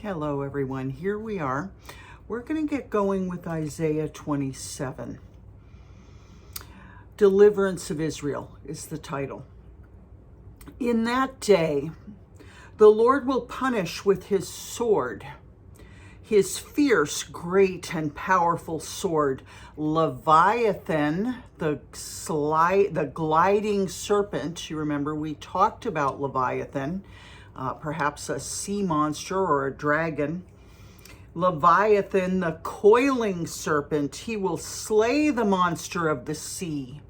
Hello, everyone. Here we are. We're going to get going with Isaiah 27. Deliverance of Israel is the title. In that day, the Lord will punish with his sword, his fierce, great, and powerful sword, Leviathan, the gliding serpent. You remember we talked about Leviathan, perhaps a sea monster or a dragon. Leviathan, the coiling serpent, he will slay the monster of the sea.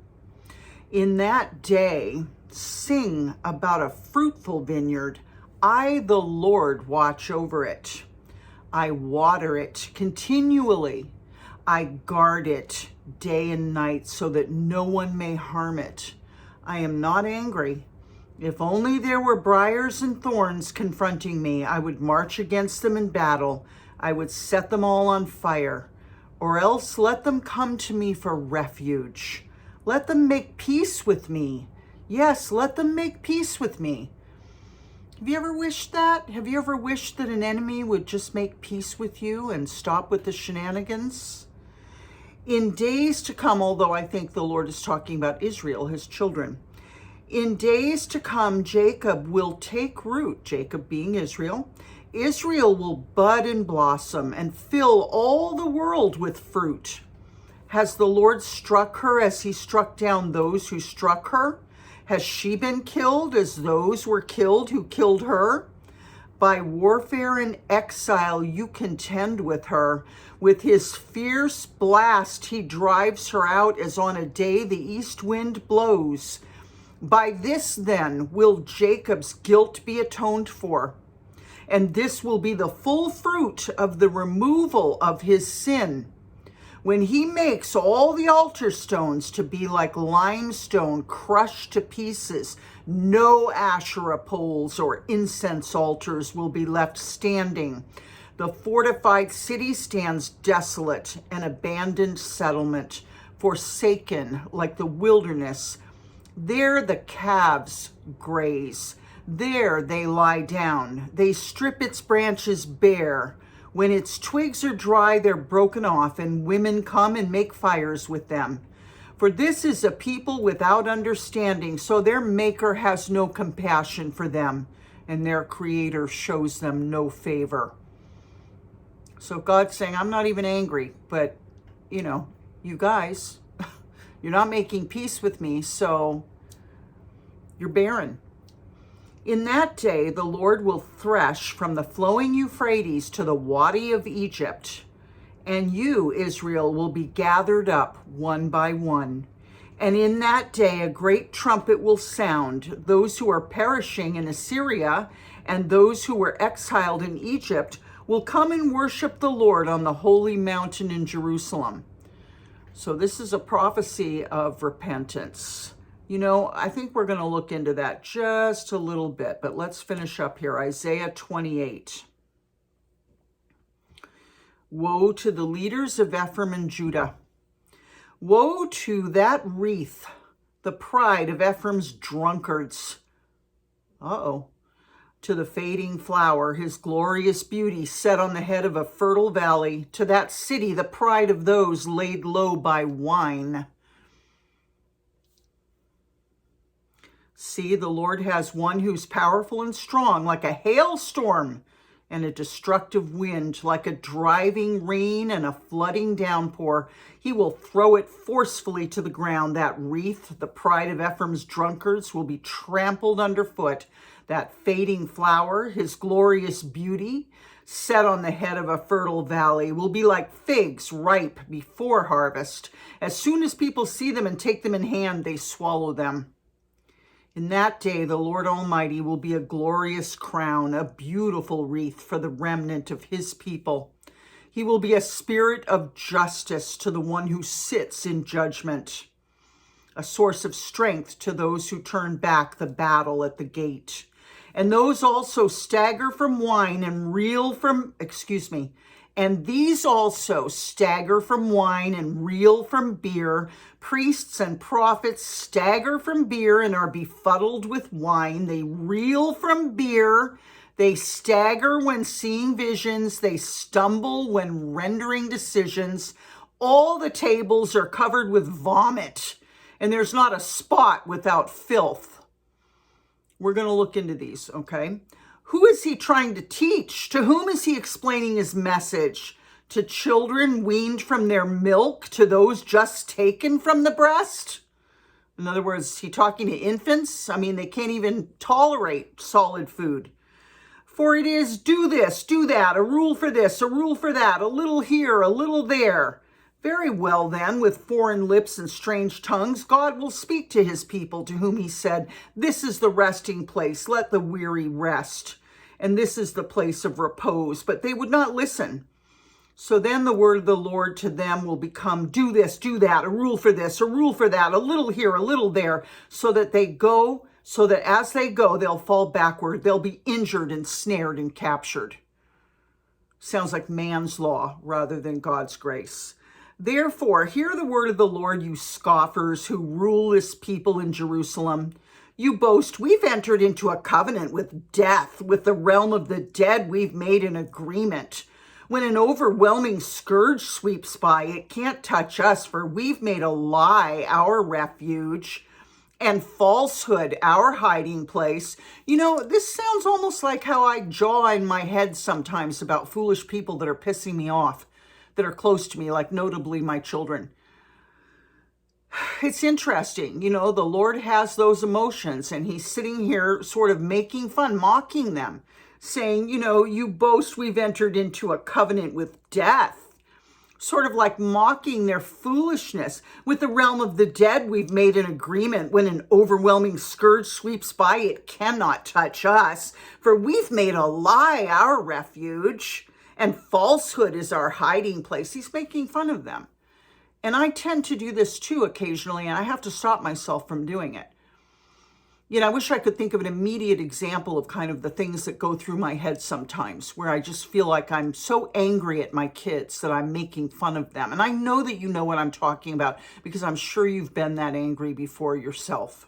In that day, sing about a fruitful vineyard. I, the Lord, watch over it. I water it continually. I guard it day and night so that no one may harm it. I am not angry. If only there were briars and thorns confronting me, I would march against them in battle. I would set them all on fire. Or else let them come to me for refuge. Let them make peace with me. Yes, let them make peace with me. Have you ever wished that? Have you ever wished that an enemy would just make peace with you and stop with the shenanigans? In days to come, although I think the Lord is talking about Israel, his children, in days to come, Jacob will take root, Jacob being Israel. Israel will bud and blossom and fill all the world with fruit. Has the Lord struck her as he struck down those who struck her? Has she been killed as those were killed who killed her? By warfare and exile you contend with her. With his fierce blast he drives her out as on a day the east wind blows. By this then will Jacob's guilt be atoned for, and this will be the full fruit of the removal of his sin. When he makes all the altar stones to be like limestone crushed to pieces, no Asherah poles or incense altars will be left standing. The fortified city stands desolate, an abandoned settlement, forsaken like the wilderness. There the calves graze. There they lie down. They strip its branches bare. When its twigs are dry, they're broken off, and women come and make fires with them. For this is a people without understanding, so their Maker has no compassion for them, and their Creator shows them no favor. So God's saying, I'm not even angry, but, you guys, you're not making peace with me, so you're barren. In that day, the Lord will thresh from the flowing Euphrates to the Wadi of Egypt, and you, Israel, will be gathered up one by one. And in that day, a great trumpet will sound. Those who are perishing in Assyria and those who were exiled in Egypt will come and worship the Lord on the holy mountain in Jerusalem. So this is a prophecy of repentance. I think we're going to look into that just a little bit, but let's finish up here. Isaiah 28. Woe to the leaders of Ephraim and Judah. Woe to that wreath, the pride of Ephraim's drunkards. To the fading flower, his glorious beauty set on the head of a fertile valley. To that city, the pride of those laid low by wine. See, the Lord has one who's powerful and strong, like a hailstorm and a destructive wind, like a driving rain and a flooding downpour. He will throw it forcefully to the ground. That wreath, the pride of Ephraim's drunkards, will be trampled underfoot. That fading flower, his glorious beauty, set on the head of a fertile valley, will be like figs ripe before harvest. As soon as people see them and take them in hand, they swallow them. In that day, the Lord Almighty will be a glorious crown, a beautiful wreath for the remnant of his people. He will be a spirit of justice to the one who sits in judgment, a source of strength to those who turn back the battle at the gate. And those also stagger from wine and reel from, and these also stagger from wine and reel from beer. Priests and prophets stagger from beer and are befuddled with wine. They reel from beer. They stagger when seeing visions. They stumble when rendering decisions. All the tables are covered with vomit, and there's not a spot without filth. We're going to look into these, okay? Who is he trying to teach? To whom is he explaining his message? To children weaned from their milk? To those just taken from the breast? In other words, is he talking to infants? I mean, they can't even tolerate solid food. For it is do this, do that, a rule for this, a rule for that, a little here, a little there. Very well then, with foreign lips and strange tongues, God will speak to his people, to whom he said, this is the resting place, let the weary rest. And this is the place of repose. But they would not listen. So then the word of the Lord to them will become, do this, do that, a rule for this, a rule for that, a little here, a little there, so that as they go, they'll fall backward. They'll be injured and snared and captured. Sounds like man's law rather than God's grace. Therefore, hear the word of the Lord, you scoffers who rule this people in Jerusalem. You boast, we've entered into a covenant with death. With the realm of the dead, we've made an agreement. When an overwhelming scourge sweeps by, it can't touch us, for we've made a lie our refuge and falsehood our hiding place. You know, this sounds almost like how I jaw in my head sometimes about foolish people that are pissing me off, that are close to me, like notably my children. It's interesting, you know, the Lord has those emotions, and he's sitting here sort of making fun, mocking them, saying, you know, you boast we've entered into a covenant with death. Sort of like mocking their foolishness. With the realm of the dead, we've made an agreement. When an overwhelming scourge sweeps by, it cannot touch us, for we've made a lie our refuge, and falsehood is our hiding place. He's making fun of them. And I tend to do this too occasionally, and I have to stop myself from doing it. You know, I wish I could think of an immediate example of kind of the things that go through my head sometimes, where I just feel like I'm so angry at my kids that I'm making fun of them. And I know that you know what I'm talking about, because I'm sure you've been that angry before yourself.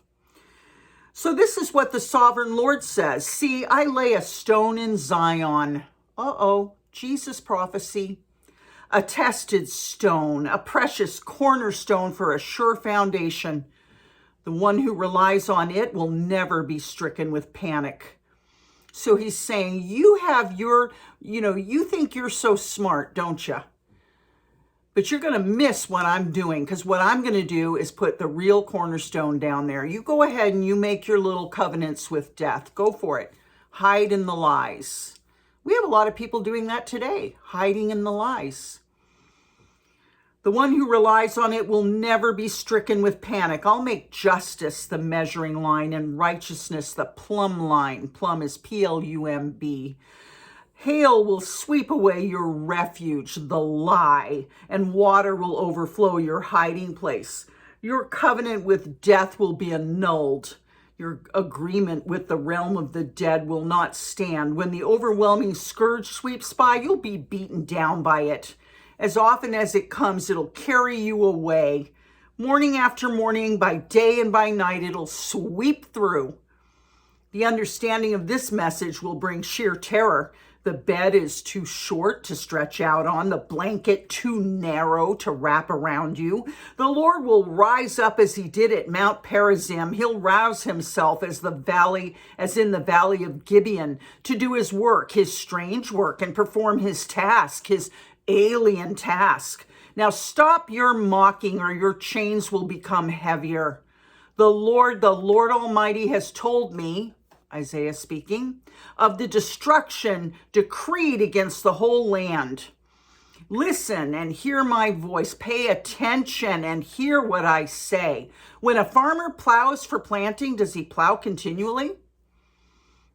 So this is what the sovereign Lord says. See, I lay a stone in Zion. Jesus prophecy. A tested stone, a precious cornerstone for a sure foundation. The one who relies on it will never be stricken with panic. So he's saying, you have you think you're so smart, don't you? But you're going to miss what I'm doing, because what I'm going to do is put the real cornerstone down there. You go ahead and you make your little covenants with death. Go for it. Hide in the lies. We have a lot of people doing that today, hiding in the lies. The one who relies on it will never be stricken with panic. I'll make justice the measuring line and righteousness the plumb line. Plumb is P-L-U-M-B. Hail will sweep away your refuge, the lie, and water will overflow your hiding place. Your covenant with death will be annulled. Your agreement with the realm of the dead will not stand. When the overwhelming scourge sweeps by, you'll be beaten down by it. As often as it comes, it'll carry you away. Morning after morning, by day and by night, it'll sweep through. The understanding of this message will bring sheer terror. The bed is too short to stretch out on, the blanket too narrow to wrap around you. The Lord will rise up as he did at Mount Perazim. He'll rouse himself as in the valley of Gibeon, to do his work, his strange work, and perform his task, his alien task. Now stop your mocking, or your chains will become heavier. The Lord Almighty has told me, Isaiah speaking, of the destruction decreed against the whole land. Listen and hear my voice. Pay attention and hear what I say. When a farmer plows for planting, does he plow continually?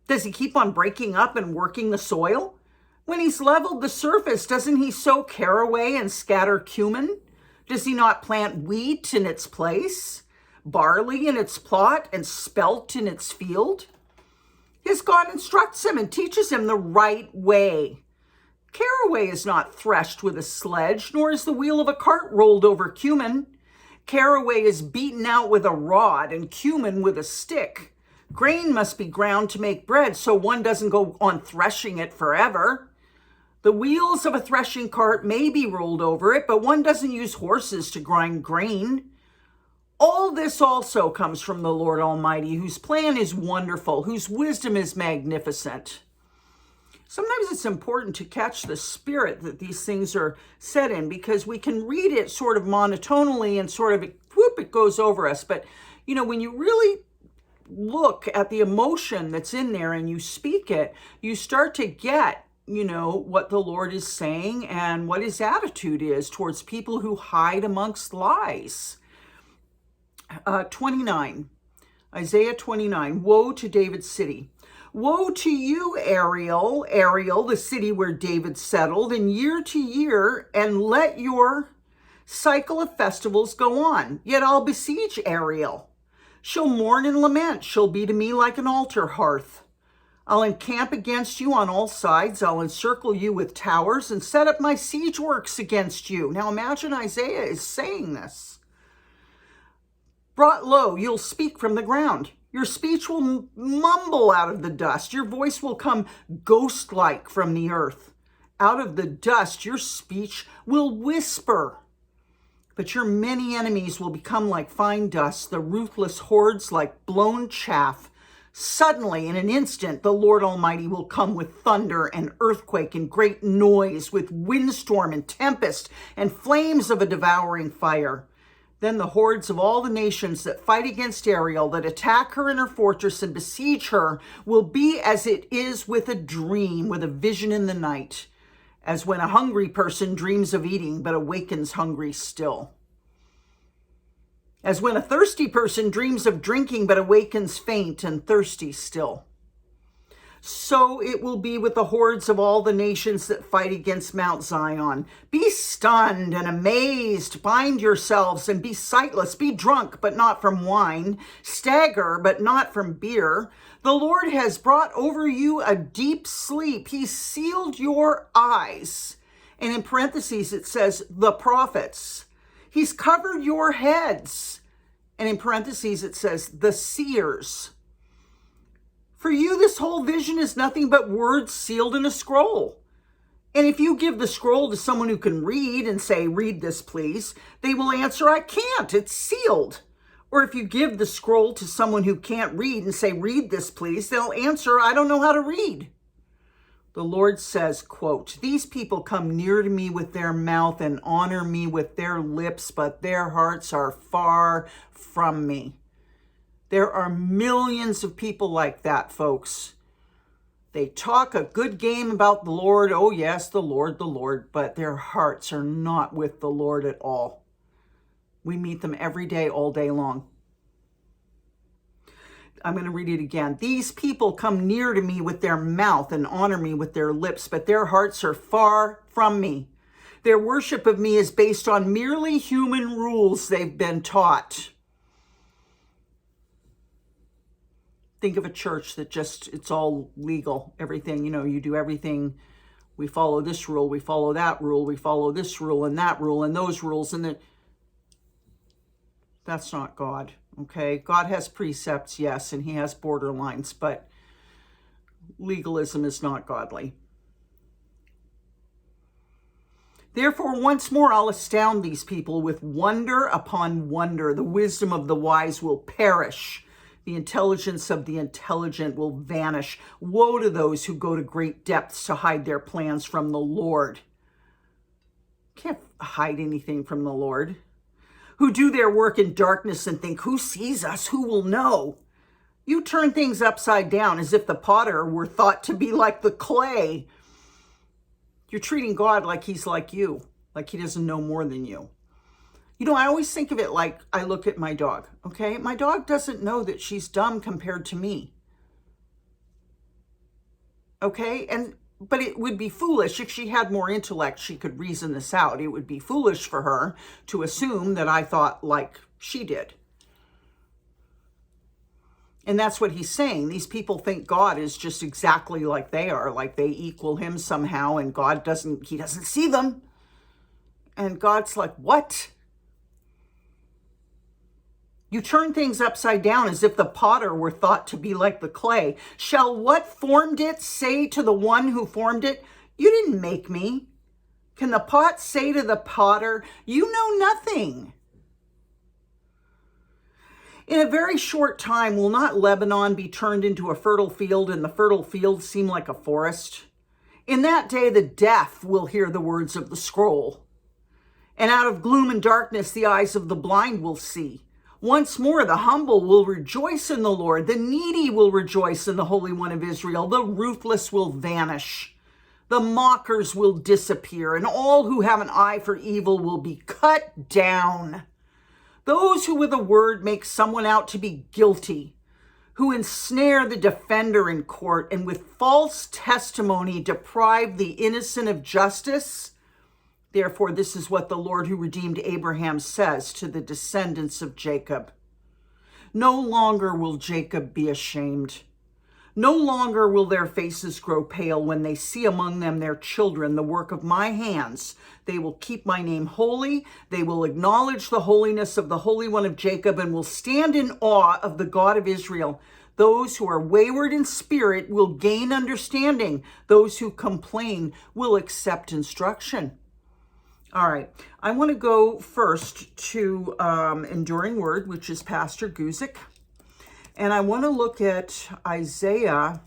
Does he keep on breaking up and working the soil? When he's leveled the surface, doesn't he sow caraway and scatter cumin? Does he not plant wheat in its place, barley in its plot, and spelt in its field? His God instructs him and teaches him the right way. Caraway is not threshed with a sledge, nor is the wheel of a cart rolled over cumin. Caraway is beaten out with a rod, and cumin with a stick. Grain must be ground to make bread, so one doesn't go on threshing it forever. The wheels of a threshing cart may be rolled over it, but one doesn't use horses to grind grain. All this also comes from the Lord Almighty, whose plan is wonderful, whose wisdom is magnificent. Sometimes it's important to catch the spirit that these things are said in, because we can read it sort of monotonally and sort of, whoop, it goes over us. But, when you really look at the emotion that's in there and you speak it, you start to get, what the Lord is saying and what his attitude is towards people who hide amongst lies. 29, Isaiah 29, woe to David's city. Woe to you, Ariel, the city where David settled, in year to year, and let your cycle of festivals go on. Yet I'll besiege Ariel. She'll mourn and lament. She'll be to me like an altar hearth. I'll encamp against you on all sides. I'll encircle you with towers and set up my siege works against you. Now imagine Isaiah is saying this. Brought low, you'll speak from the ground. Your speech will mumble out of the dust. Your voice will come ghost-like from the earth. Out of the dust, your speech will whisper. But your many enemies will become like fine dust, the ruthless hordes like blown chaff. Suddenly, in an instant, the Lord Almighty will come with thunder and earthquake and great noise, with windstorm and tempest and flames of a devouring fire. Then the hordes of all the nations that fight against Ariel, that attack her in her fortress and besiege her, will be as it is with a dream, with a vision in the night, as when a hungry person dreams of eating but awakens hungry still. As when a thirsty person dreams of drinking but awakens faint and thirsty still. So it will be with the hordes of all the nations that fight against Mount Zion. Be stunned and amazed, bind yourselves and be sightless, be drunk, but not from wine, stagger, but not from beer. The Lord has brought over you a deep sleep. He sealed your eyes. And in parentheses, it says, the prophets. He's covered your heads. And in parentheses, it says, the seers. For you, this whole vision is nothing but words sealed in a scroll. And if you give the scroll to someone who can read and say, read this, please, they will answer, I can't, it's sealed. Or if you give the scroll to someone who can't read and say, read this, please, they'll answer, I don't know how to read. The Lord says, quote, these people come near to me with their mouth and honor me with their lips, but their hearts are far from me. There are millions of people like that, folks. They talk a good game about the Lord. Oh, yes, the Lord, but their hearts are not with the Lord at all. We meet them every day, all day long. I'm going to read it again. These people come near to me with their mouth and honor me with their lips, but their hearts are far from me. Their worship of me is based on merely human rules they've been taught. Think of a church that it's all legal, everything, you do everything. We follow this rule, we follow that rule, we follow this rule and that rule and those rules. And that's not God, okay? God has precepts, yes, and he has borderlines, but legalism is not godly. Therefore, once more, I'll astound these people with wonder upon wonder. The wisdom of the wise will perish. The intelligence of the intelligent will vanish. Woe to those who go to great depths to hide their plans from the Lord. Can't hide anything from the Lord. Who do their work in darkness and think, who sees us? Who will know? You turn things upside down as if the potter were thought to be like the clay. You're treating God like he's like you, like he doesn't know more than you. I always think of it like I look at my dog, okay? My dog doesn't know that she's dumb compared to me, okay? But it would be foolish if she had more intellect, she could reason this out. It would be foolish for her to assume that I thought like she did. And that's what he's saying. These people think God is just exactly like they are, like they equal him somehow, and God doesn't see them. And God's like, what? You turn things upside down as if the potter were thought to be like the clay. Shall what formed it say to the one who formed it, you didn't make me? Can the pot say to the potter, you know nothing? In a very short time, will not Lebanon be turned into a fertile field and the fertile field seem like a forest? In that day, the deaf will hear the words of the scroll. And out of gloom and darkness, the eyes of the blind will see. Once more, the humble will rejoice in the Lord. The needy will rejoice in the Holy One of Israel. The ruthless will vanish. The mockers will disappear, and all who have an eye for evil will be cut down. Those who with a word make someone out to be guilty, who ensnare the defender in court and with false testimony deprive the innocent of justice. Therefore, this is what the Lord who redeemed Abraham says to the descendants of Jacob. No longer will Jacob be ashamed. No longer will their faces grow pale when they see among them their children, the work of my hands. They will keep my name holy. They will acknowledge the holiness of the Holy One of Jacob and will stand in awe of the God of Israel. Those who are wayward in spirit will gain understanding. Those who complain will accept instruction. All right, I want to go first to Enduring Word, which is Pastor Guzik. And I want to look at Isaiah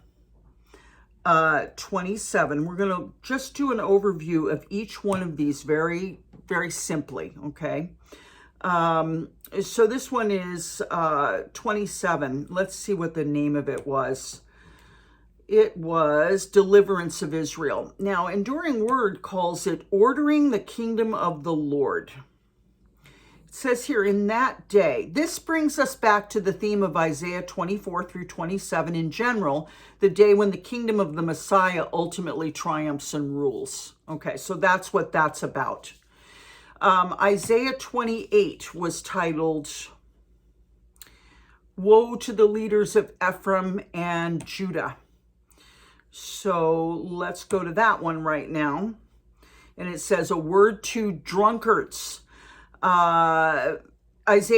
27. We're going to just do an overview of each one of these very, very simply, okay? So this one is 27. Let's see what the name of it was. It was Deliverance of Israel. Now, Enduring Word calls it Ordering the Kingdom of the Lord. It says here, in that day. This brings us back to the theme of Isaiah 24 through 27 in general, the day when the kingdom of the Messiah ultimately triumphs and rules. Okay, so that's what that's about. Isaiah 28 was titled, Woe to the leaders of Ephraim and Judah. So let's go to that one right now. And it says, a word to drunkards. Isaiah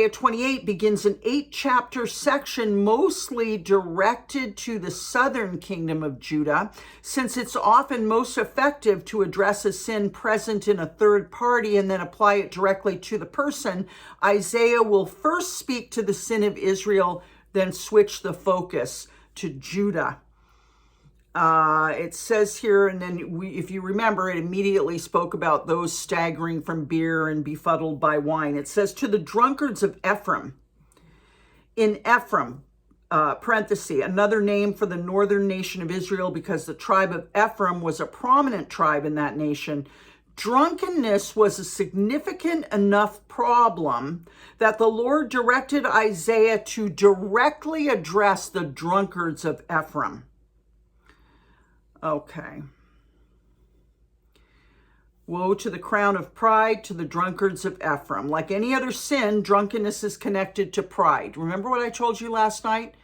28 begins an 8-chapter section mostly directed to the southern kingdom of Judah, since it's often most effective to address a sin present in a third party and then apply it directly to the person. Isaiah will first speak to the sin of Israel, then switch the focus to Judah. It says here, and then if you remember, it immediately spoke about those staggering from beer and befuddled by wine. It says, to the drunkards of Ephraim. In Ephraim, parenthesis, another name for the northern nation of Israel, because the tribe of Ephraim was a prominent tribe in that nation. Drunkenness was a significant enough problem that the Lord directed Isaiah to directly address the drunkards of Ephraim. Okay. Woe to the crown of pride, to the drunkards of Ephraim. Like any other sin, drunkenness is connected to pride. Remember what I told you last night?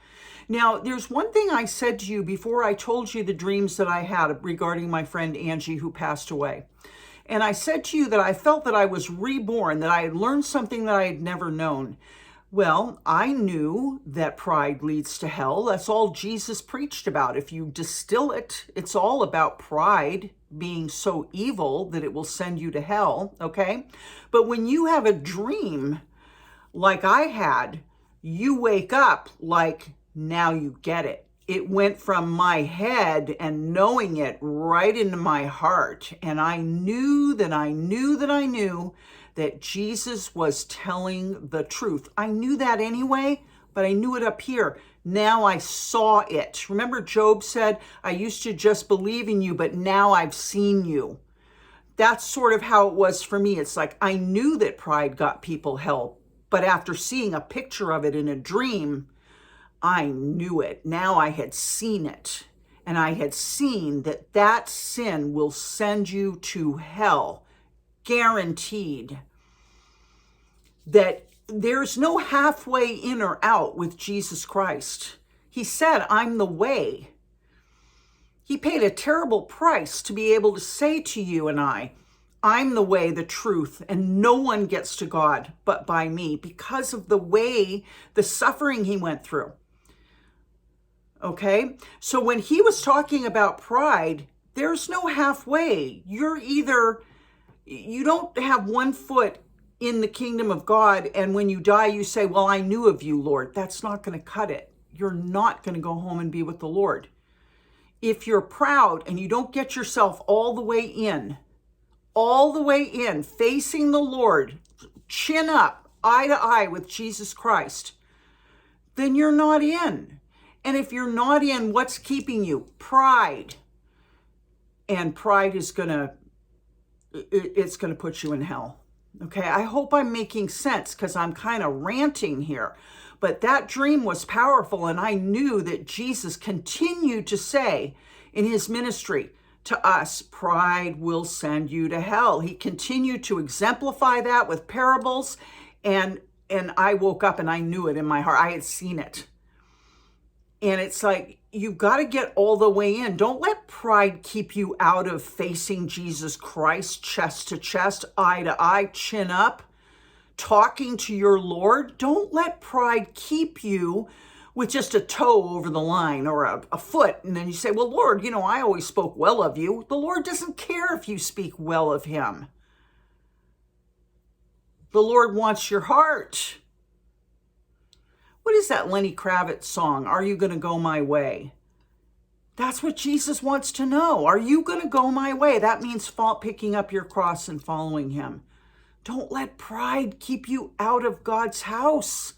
Now, there's one thing I said to you before I told you the dreams that I had regarding my friend Angie who passed away. And I said to you that I felt that I was reborn, that I had learned something that I had never known. Well, I knew that pride leads to hell. That's all Jesus preached about. If you distill it, it's all about pride being so evil that it will send you to hell, okay? But when you have a dream like I had, you wake up like, now you get it. It went from my head and knowing it right into my heart. And I knew that I knew that I knew that Jesus was telling the truth. I knew that anyway, but I knew it up here. Now I saw it. Remember Job said, I used to just believe in you, but now I've seen you. That's sort of how it was for me. It's like I knew that pride got people hell, but after seeing a picture of it in a dream, I knew it. Now I had seen it, and I had seen that that sin will send you to hell. Guaranteed. That there's no halfway in or out with Jesus Christ. He said, I'm the way. He paid a terrible price to be able to say to you and I, I'm the way, the truth, and no one gets to God but by me, because of the way, the suffering he went through. Okay? So when he was talking about pride, there's no halfway. You're either, you don't have one foot in the kingdom of God, and when you die, you say, well, I knew of you, Lord. That's not going to cut it. You're not going to go home and be with the Lord. If you're proud and you don't get yourself all the way in, facing the Lord, chin up, eye to eye with Jesus Christ, then you're not in. And if you're not in, what's keeping you? Pride. And pride is it's going to put you in hell. Okay, I hope I'm making sense, because I'm kind of ranting here. But that dream was powerful, and I knew that Jesus continued to say in his ministry to us, pride will send you to hell. He continued to exemplify that with parables, and I woke up and I knew it in my heart. I had seen it. And it's like, you've got to get all the way in. Don't let pride keep you out of facing Jesus Christ chest to chest, eye to eye, chin up, talking to your Lord. Don't let pride keep you with just a toe over the line or a foot. And then you say, well, Lord, I always spoke well of you. The Lord doesn't care if you speak well of him. The Lord wants your heart. What is that Lenny Kravitz song? Are you going to go my way? That's what Jesus wants to know. Are you going to go my way? That means picking up your cross and following him. Don't let pride keep you out of God's house.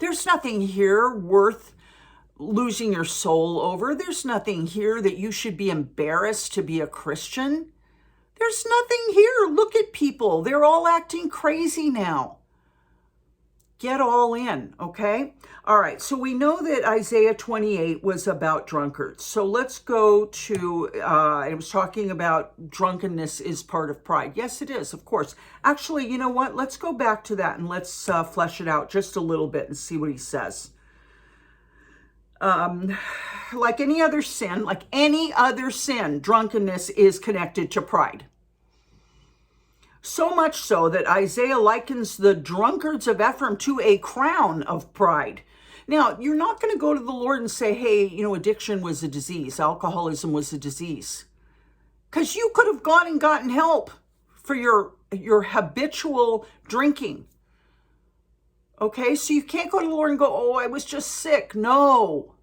There's nothing here worth losing your soul over. There's nothing here that you should be embarrassed to be a Christian. There's nothing here. Look at people. They're all acting crazy now. Get all in, okay? All right, so we know that Isaiah 28 was about drunkards. So let's go to, it was talking about drunkenness is part of pride. Yes, it is, of course. Actually, you know what? Let's go back to that and let's flesh it out just a little bit and see what he says. Like any other sin, drunkenness is connected to pride. So much so that Isaiah likens the drunkards of Ephraim to a crown of pride. Now, you're not going to go to the Lord and say, hey, addiction was a disease, alcoholism was a disease. Because you could have gone and gotten help for your habitual drinking. Okay, so you can't go to the Lord and go, oh, I was just sick. No,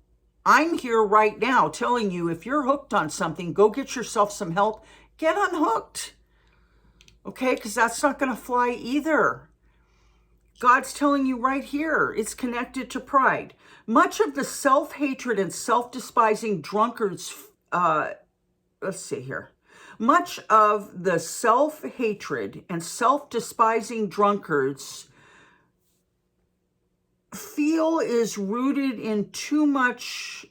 I'm here right now telling you, if you're hooked on something, go get yourself some help, get unhooked. Okay, because that's not going to fly either. God's telling you right here, it's connected to pride. Much of the self-hatred and self-despising drunkards, Much of the self-hatred and self-despising drunkards feel is rooted in too much,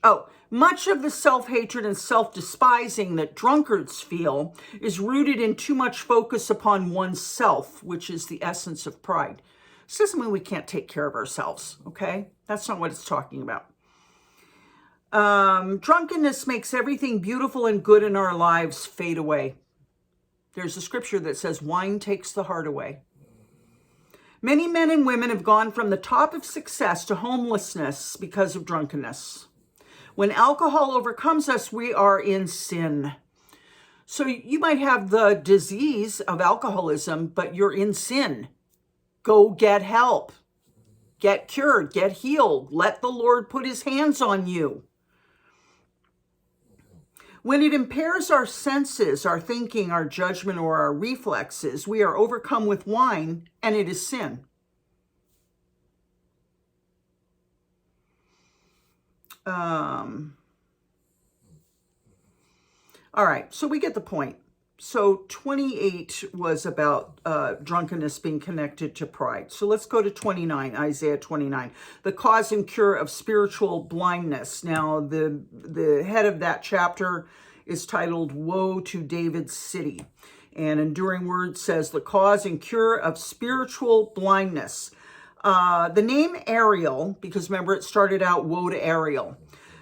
much of the self-hatred and self-despising that drunkards feel is rooted in too much focus upon oneself, which is the essence of pride. This doesn't mean we can't take care of ourselves, okay? That's not what it's talking about. Drunkenness makes everything beautiful and good in our lives fade away. There's a scripture that says wine takes the heart away. Many men and women have gone from the top of success to homelessness because of drunkenness. When alcohol overcomes us, we are in sin. So you might have the disease of alcoholism, but you're in sin. Go get help. Get cured. Get healed. Let the Lord put his hands on you. When it impairs our senses, our thinking, our judgment, or our reflexes, we are overcome with wine, and it is sin. All right, so we get the point. So 28 was about drunkenness being connected to pride. So let's go to 29, Isaiah 29, the cause and cure of spiritual blindness. Now, the head of that chapter is titled, Woe to David's City. And Enduring Word says, the cause and cure of spiritual blindness. The name Ariel, because remember it started out, Woe to Ariel.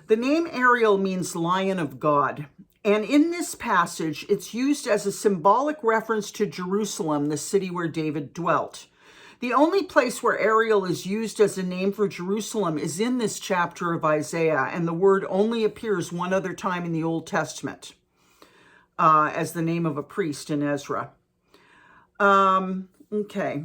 The name Ariel means Lion of God. And in this passage, it's used as a symbolic reference to Jerusalem, the city where David dwelt. The only place where Ariel is used as a name for Jerusalem is in this chapter of Isaiah, and the word only appears one other time in the Old Testament as the name of a priest in Ezra. Okay.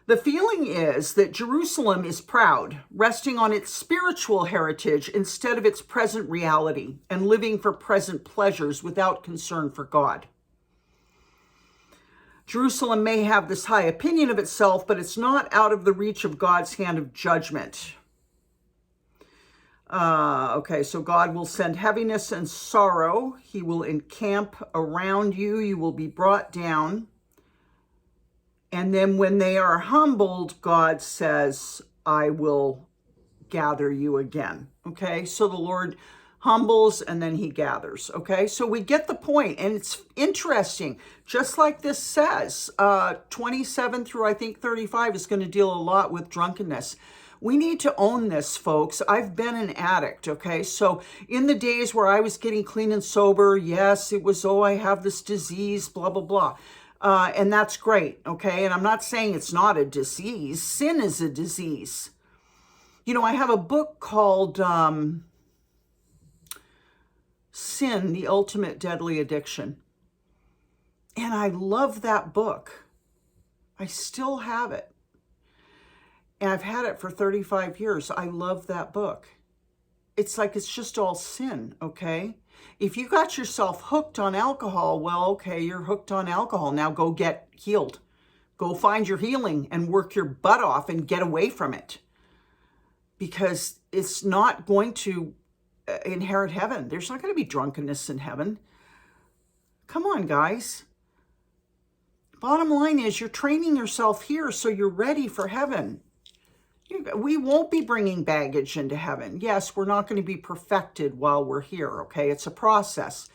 The feeling is that Jerusalem is proud, resting on its spiritual heritage instead of its present reality, and living for present pleasures without concern for God. Jerusalem may have this high opinion of itself, but it's not out of the reach of God's hand of judgment. Okay, so God will send heaviness and sorrow. He will encamp around you. You will be brought down. And then when they are humbled, God says, I will gather you again. Okay, so the Lord humbles and then he gathers. Okay, so we get the point, and it's interesting. Just like this says, 27 through I think 35 is going to deal a lot with drunkenness. We need to own this, folks. I've been an addict, okay? So in the days where I was getting clean and sober, yes, it was, oh, I have this disease, blah, blah, blah. And that's great, okay? And I'm not saying it's not a disease. Sin is a disease. You know, I have a book called Sin, the Ultimate Deadly Addiction. And I love that book. I still have it. And I've had it for 35 years. I love that book. It's like it's just all sin, okay? If you got yourself hooked on alcohol, well, okay, you're hooked on alcohol. Now go get healed. Go find your healing and work your butt off and get away from it. Because it's not going to inherit heaven. There's not going to be drunkenness in heaven. Come on, guys. Bottom line is you're training yourself here so you're ready for heaven. We won't be bringing baggage into heaven. Yes, we're not going to be perfected while we're here, okay? It's a process.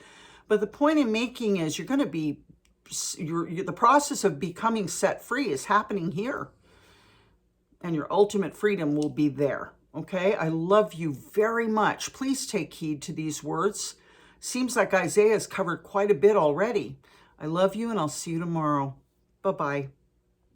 But the point I'm making is you're going to be, the process of becoming set free is happening here. And your ultimate freedom will be there, okay? I love you very much. Please take heed to these words. Seems like Isaiah has covered quite a bit already. I love you, and I'll see you tomorrow. Bye-bye.